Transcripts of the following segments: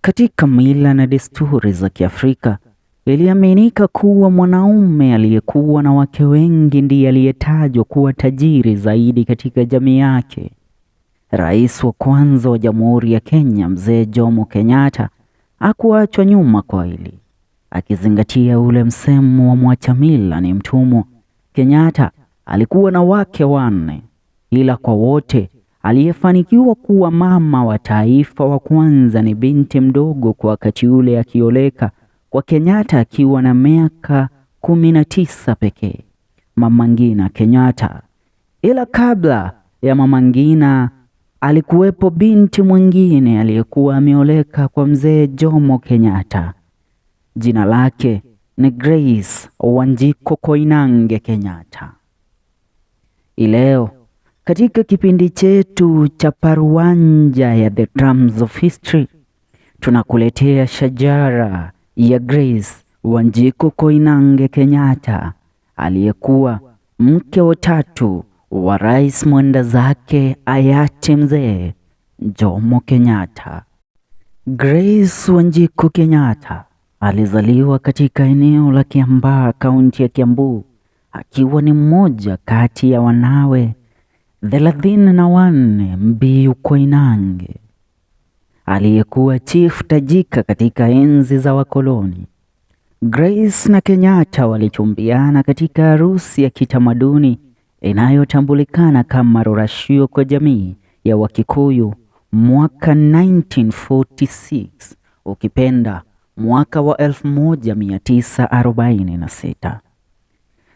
Katika mila na desturi za Kiafrika, iliaminika kuwa mwanaume aliyekuwa na wake wengi ndiye aliyetajwa kuwa tajiri zaidi katika jamii yake. Rais wa kwanza wa Jamhuri ya Kenya, Mzee Jomo Kenyatta, hakuachwa nyuma kwa hili. Akizingatia ule msemo wa mwacha mila ni mtumwa, Kenyatta alikuwa na wake 4, ila kwa wote aliyefanikiwa kuwa mama wa taifa wa kwanza ni binti mdogo kwa wakati ule akioleka kwa Kenyatta akiwa na miaka 19 pekee, Mama Ngina Kenyatta. Ila kabla ya Mama Ngina alikuwepo binti mwingine aliyekuwa ameoleka kwa Mzee Jomo Kenyatta. Jina lake ni Grace Mbiyu Koinange Kenyatta. Ileo katika kipindi chetu cha Paruanja ya The Drums of History tunakuletea shajara ya Grace Mbiyu Koinange Kenyatta, aliyekuwa mke wa 3 wa rais mwenda zake hayati Mzee Jomo Kenyatta. Grace Mbiyu Kenyatta alizaliwa katika eneo la Kiambaa, kaunti ya Kiambu, akiwa ni mmoja kati ya wanawe 34 Mbiyu Koinange, aliyekuwa chief tajika katika enzi za wakoloni. Grace na Kenyatta walichumbiana katika harusi ya kitamaduni inayotambulikana kama rorashio kwa jamii ya Wakikuyu mwaka 1946, ukipenda mwaka wa 1946.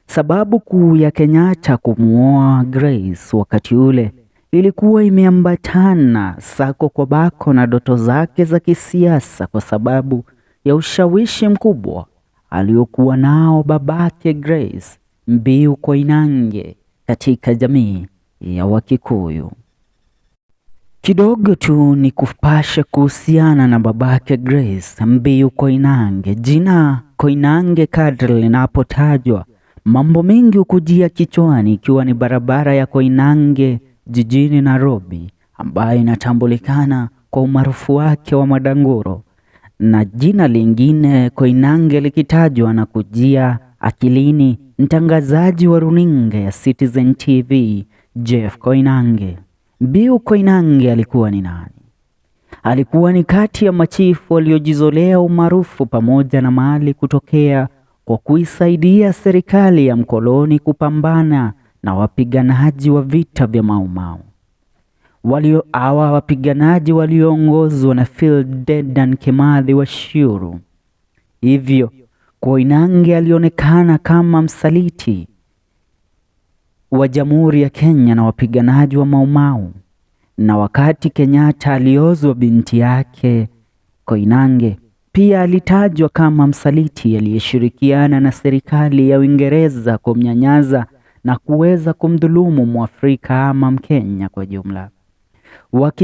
Sababu kuu ya Kenyatta kumuoa Grace wakati ule ilikuwa imeambatana sako kwa bako na ndoto zake za kisiasa, kwa sababu ya ushawishi mkubwa aliokuwa nao babake Grace, Mbiyu Koinange, katika jamii ya Wakikuyu. Kidogo tu ni kupasha kuhusiana na babake Grace, Mbiyu Koinange. Jina Koinange kadri linapotajwa, mambo mengi hukujia kichwani, ikiwa ni barabara ya Koinange jijini Nairobi, ambayo inatambulikana kwa umaarufu wake wa madanguro, na jina lingine Koinange likitajwa na kujia akilini mtangazaji wa runinga ya Citizen TV, Jeff Koinange. Mbiyu Koinange alikuwa ni nani? Alikuwa ni kati ya machifu waliojizolea umaarufu pamoja na mali kutokea kwa kuisaidia serikali ya mkoloni kupambana na wapiganaji wa vita vya Mau Mau. Hawa wapiganaji walioongozwa na Field Dedan Kimathi wa Shiuru. Hivyo Koinange alionekana kama msaliti wa Jamhuri ya Kenya na wapiganaji wa Mau Mau. Na wakati Kenyatta aliozwa binti yake, Koinange pia alitajwa kama msaliti aliyeshirikiana na serikali ya Uingereza kumnyanyaza na kuweza kumdhulumu Mwafrika ama Mkenya kwa jumla,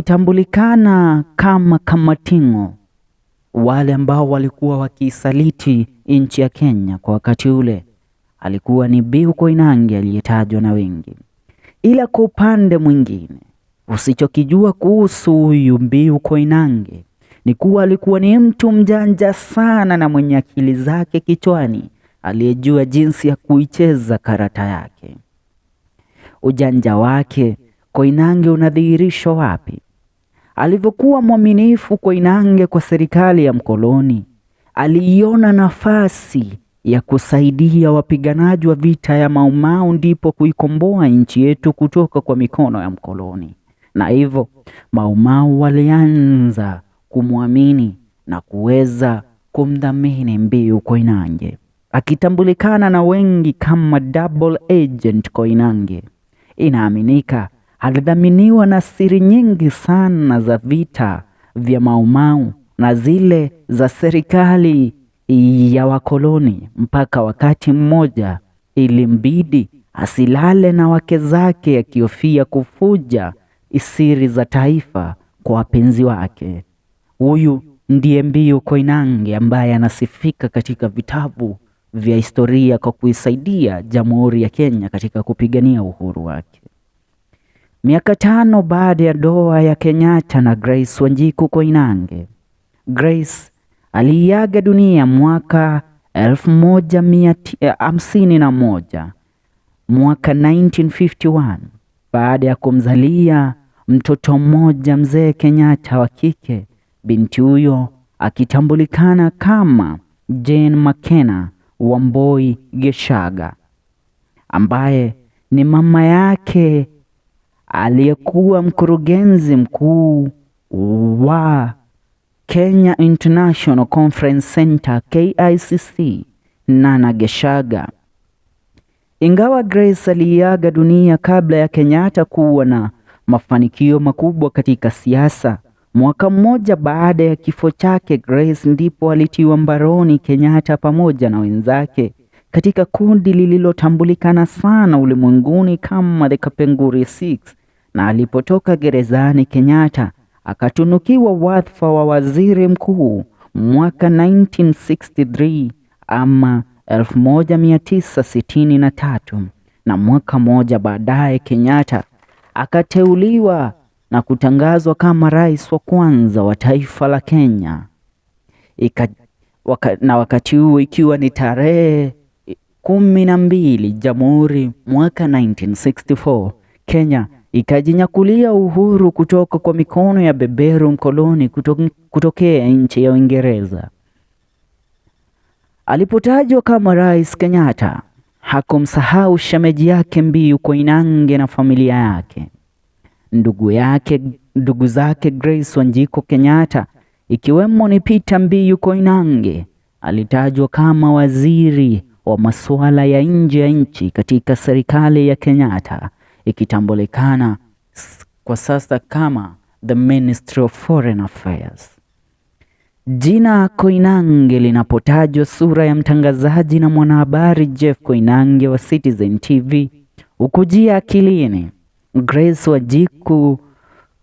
wakitambulikana kama Kamatingo, wale ambao walikuwa wakisaliti nchi ya Kenya kwa wakati ule. Alikuwa ni Mbiyu Koinange aliyetajwa na wengi. Ila kwa upande mwingine, usichokijua kuhusu huyu Mbiyu Koinange ni kuwa alikuwa ni mtu mjanja sana na mwenye akili zake kichwani, aliyejua jinsi ya kuicheza karata yake. Ujanja wake Koinange unadhihirishwa wapi? Alivyokuwa mwaminifu Koinange kwa serikali ya mkoloni, aliiona nafasi ya kusaidia wapiganaji wa vita ya Mau Mau ndipo kuikomboa nchi yetu kutoka kwa mikono ya mkoloni. Na hivyo Mau Mau walianza kumwamini na kuweza kumdhamini Mbiyu Koinange, akitambulikana na wengi kama Double Agent Koinange. Inaaminika alidhaminiwa na siri nyingi sana za vita vya Mau Mau na zile za serikali ya wakoloni, mpaka wakati mmoja ilimbidi asilale na wake zake akihofia kufuja siri za taifa kwa wapenzi wake. Huyu ndiye Mbiyu Koinange ambaye anasifika katika vitabu vya historia kwa kuisaidia Jamhuri ya Kenya katika kupigania uhuru wake. Miaka 5 baada ya ndoa ya Kenyatta na Grace Mbiyu Koinange, Grace aliaga dunia mwaka 1951 mwaka 1951 baada ya kumzalia mtoto mmoja mzee Kenyatta wa kike, binti huyo akitambulikana kama Jane MAKENA Wambui GECAGA, ambaye ni mama yake aliyekuwa mkurugenzi mkuu wa Kenya International Conference Center KICC, Nana GECAGA. Ingawa Grace aliaga dunia kabla ya Kenyatta kuwa na mafanikio makubwa katika siasa, mwaka mmoja baada ya kifo chake, Grace ndipo alitiwa mbaroni Kenyatta pamoja na wenzake katika kundi lililotambulikana sana ulimwenguni kama the Kapenguria Six, na alipotoka gerezani Kenyatta akatunukiwa wadhifa wa waziri mkuu mwaka 1963 ama 1963, na mwaka mmoja baadaye Kenyatta akateuliwa na kutangazwa kama rais wa kwanza wa taifa la Kenya. Na wakati huo ikiwa ni tarehe 12 Januari mwaka 1964, Kenya ikajinyakulia uhuru kutoka kwa mikono ya beberu mkoloni kutokea nchi ya Uingereza. Alipotajwa kama rais, Kenyatta hakumsahau shemeji yake Mbiyu Koinange na familia yake. Ndugu zake Grace Wanjiku Kenyatta, ikiwemo ni Peter Mbiyu Koinange, alitajwa kama waziri wa masuala ya nje ya nchi katika serikali ya Kenyatta, ikitambulikana kwa sasa kama the Ministry of Foreign Affairs. Jina Koinange linapotajwa, sura ya mtangazaji na mwanahabari Jeff Koinange wa Citizen TV ukujia akilini. Grace Wanjiku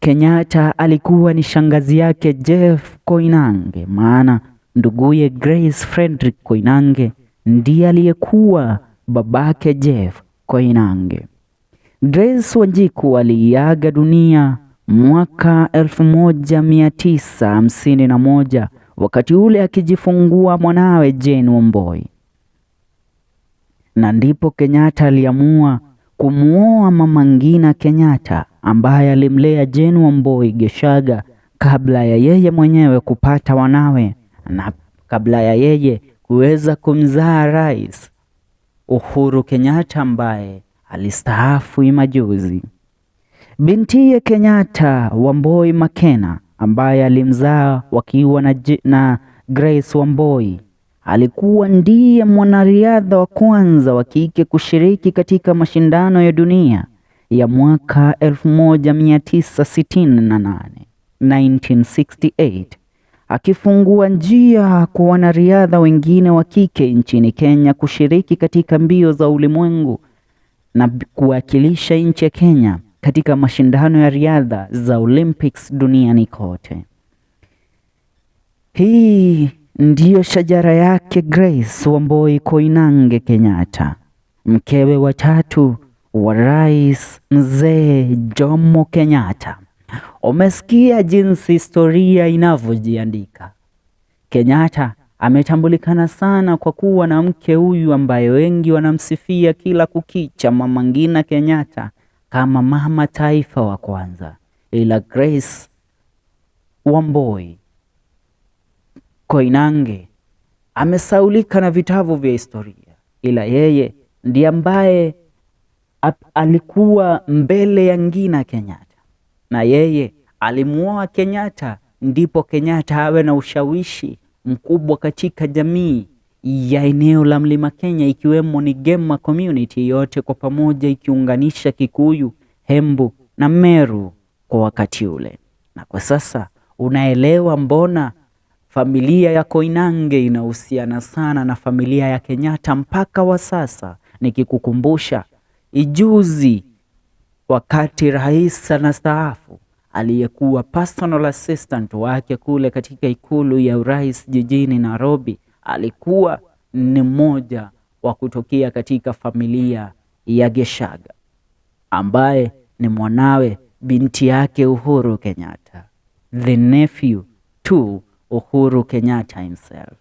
Kenyatta alikuwa ni shangazi yake Jeff Koinange, maana nduguye Grace Frederick Koinange ndiye aliyekuwa babake Jeff Koinange. Grace Wanjiku aliaga dunia mwaka 1951 wakati ule akijifungua mwanawe Jane Wambui, na ndipo Kenyatta aliamua kumuoa Mama Ngina Kenyatta ambaye alimlea Jane Wambui GECAGA kabla ya yeye mwenyewe kupata wanawe na kabla ya yeye kuweza kumzaa Rais Uhuru Kenyatta ambaye alistaafu majuzi. Bintiye Kenyatta, Wambui MAKENA, ambaye alimzaa wakiwa na Grace Wambui, alikuwa ndiye mwanariadha wa kwanza wa kike kushiriki katika mashindano ya dunia ya mwaka 1968, akifungua njia kwa wanariadha wengine wa kike nchini Kenya kushiriki katika mbio za ulimwengu na kuwakilisha nchi ya Kenya katika mashindano ya riadha za Olympics duniani kote. Hii ndiyo shajara yake Grace Wambui Koinange Kenyatta, mkewe wa tatu wa Rais Mzee Jomo Kenyatta. Umesikia jinsi historia inavyojiandika. Kenyatta ametambulikana sana kwa kuwa na mke huyu ambaye wengi wanamsifia kila kukicha, Mama Ngina Kenyatta, kama mama taifa wa kwanza. Ila Grace Wambui Koinange amesaulika na vitabu vya historia, ila yeye ndiye ambaye alikuwa mbele ya Ngina Kenyatta, na yeye alimuoa Kenyatta ndipo Kenyatta awe na ushawishi mkubwa katika jamii ya eneo la Mlima Kenya, ikiwemo ni Gema community yote kwa pamoja, ikiunganisha Kikuyu, Hembu na Meru kwa wakati ule. Na kwa sasa unaelewa mbona familia ya Koinange inahusiana sana na familia ya Kenyatta mpaka wa sasa. Nikikukumbusha ijuzi wakati rais anastaafu, aliyekuwa personal assistant wake kule katika ikulu ya urais jijini Nairobi alikuwa ni mmoja wa kutokea katika familia ya GECAGA, ambaye ni mwanawe binti yake Uhuru Kenyatta, the nephew to Uhuru Kenyatta himself.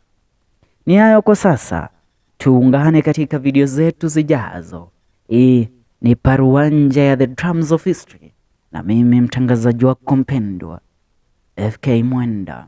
Ni hayo kwa sasa, tuungane katika video zetu zijazo. Hii ni Paruanja ya The Drums of History, na mimi mtangazaji wako mpendwa FK Mwenda.